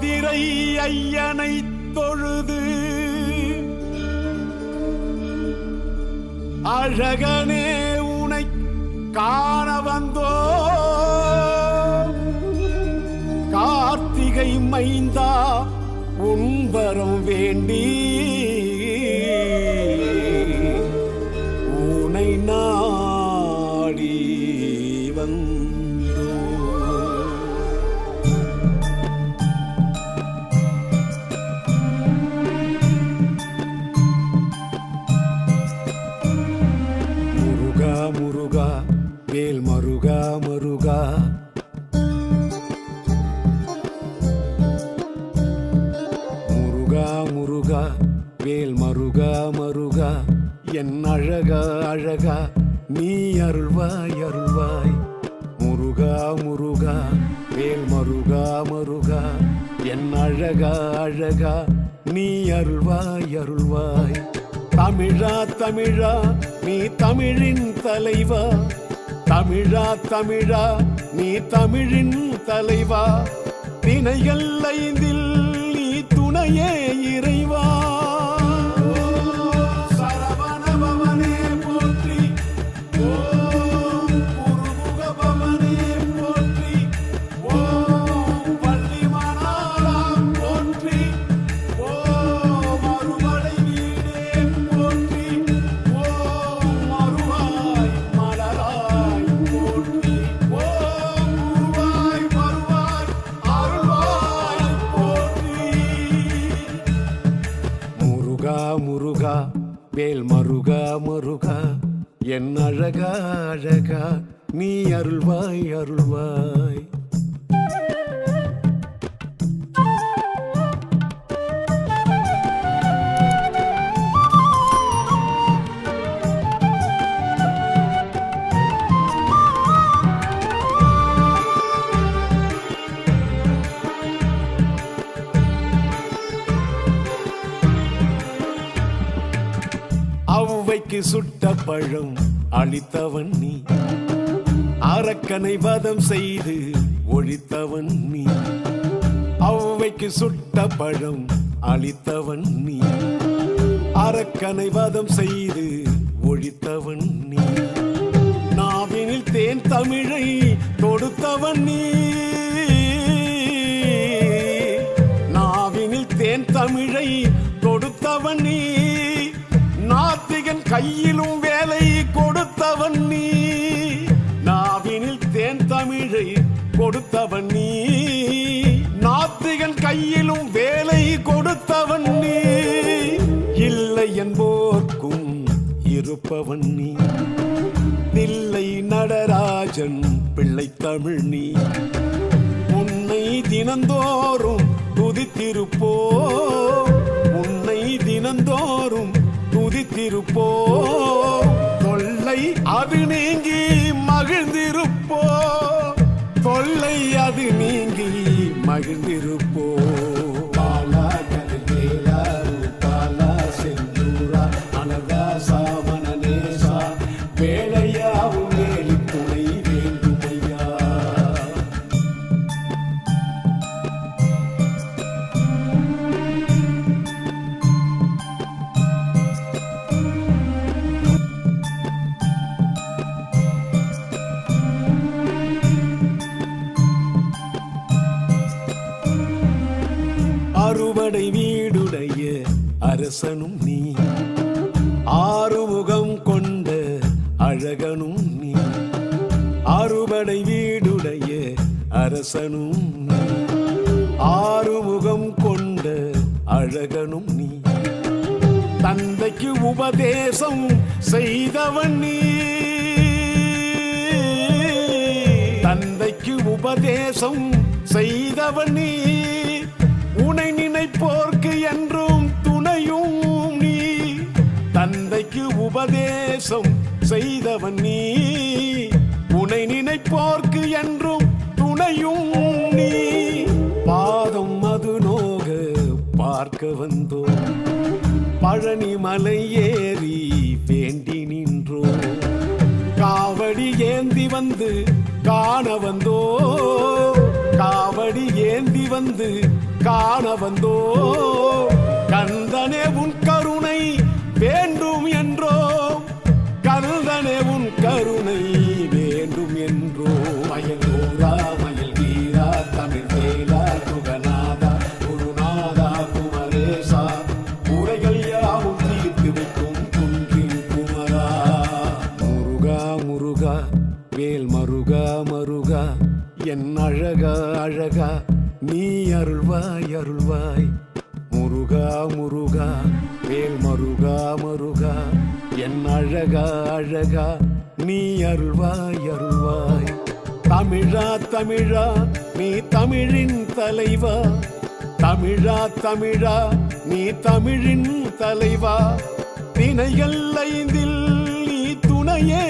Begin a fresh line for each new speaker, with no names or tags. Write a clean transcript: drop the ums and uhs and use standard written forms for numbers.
மதிரை ஐயனை தொழுது அழகனே உனை காண வந்தோ கார்த்திகை மைந்தா உன்பரம் வேண்டி உனை நாடி வந்தோ. முருகா முருகா வேல் மருகா மருகா முருகா வேல் மருகா மருகா என் அழகா அழகா நீ அருள்வாய் அருள்வாய். முருகா முருகா வேல் மருகா மருகா என் அழகா அழகா நீ அருள்வாய் அருள்வாய். தமிழா தமிழா நீ தமிழின் தலைவா, தமிழா தமிழா நீ தமிழின் தலைவா, திணைகள் ஐந்தில் நீ துணையே இறைவா. சரவணபவனே போற்றி, ஓம் குருமுகபவனே போற்றி, ஓம் வள்ளிமணாளா போற்றி, ஓம் அறுவடை வீடே போற்றி, ஓம் அருவாய் மலராய் போற்றி, ஓம் குருவாய் வருவாய் அருள்வாய் போற்றி. முருகா முருகா வேல் மருகா மருகா என் அழகா அழகா நீ அருள்வாய் அருள்வாய். ஔவைக்கு சுட்ட பழம் அளித்தவன் நீ, அரக்கனை வதம் செய்து ஒழித்தவன் நீ. ஔவைக்கு சுட்ட பழம் அளித்தவன் நீ, அரக்கனை வதம் செய்து ஒழித்தவன் நீ. நாவினில் தேன் தமிழை தொடுத்தவன் நீ, நாவினில் தேன் தமிழை தொடுத்தவன் நீ. நாத்திகன் கையிலும் வேலை கொடுத்தவன் நீ, நாவினில் தேன் தமிழை கொடுத்தவன் நீ. நாத்திகன் கையிலும் வேலை கொடுத்தவன் நீ, இல்லை என்போர்க்கும் இருப்பவன் நீ. தில்லை நடராஜன் பிள்ளை தமிழ் நீ, உன்னை தினந்தோறும் துதித்திருப்போ, உன்னை தினந்தோறும் துதித்திருப்போ. தொல்லை அது நீங்கி மகிழ்ந்திருப்போ, தொல்லை அது நீங்கி மகிழ்ந்திருப்போ. பாலா கதிரேலா ரூபாலா செந்தூரா அனதாசா மனநேசா வேலையா உலேலி துணை வேண்டுமையா. அறுபடை வீடுடைய அரசனும் நீ, ஆறுமுகம் கொண்ட அழகனும் நீ. அறுபடை வீடுடைய அரசனும் நீ, ஆறுமுகம் கொண்ட அழகனும் நீ. தந்தைக்கு உபதேசம் செய்தவன் நீ, தந்தைக்கு உபதேசம் செய்தவன் நீ. உனை நினைப்போர்க்கு என்றும் துணையும் நீ, தந்தைக்கு உபதேசம் செய்தவன் நீ. உனை நினைப்போர்க்கு என்றும் துணையும் நீ. பாதம் மது நோக பார்க்க வந்தோ, பழனி மலை ஏறி வேண்டி நின்றோ. காவடி ஏந்தி வந்து காண வந்தோ, காவடி காவடி ஏந்தி வந்து காண வந்தோ கந்தனே உன் கருணை வேண்டும் என்றோ கந்தனே உன் கருணை வேண்டும் என்றோ மயில் ஊரா மயில் வீரா தமிழ் வேலா குகநாதா குருநாதா குமரேசா குறைகள் யாவும் தீர்த்து வைக்கும் குன்றில் குமரா முருகா முருகா வேல் மருகா மருகா என் அழகா அழகா நீ அருள்வாய் அருள்வாய் முருகா முருகா வேல் மருகா மருகா என் அழகா அழகா நீ அருள்வாய் அருள்வாய் தமிழா தமிழா நீ தமிழின் தலைவா தமிழா தமிழா நீ தமிழின் தலைவா திணைகள் ஐந்தில் நீ துணையே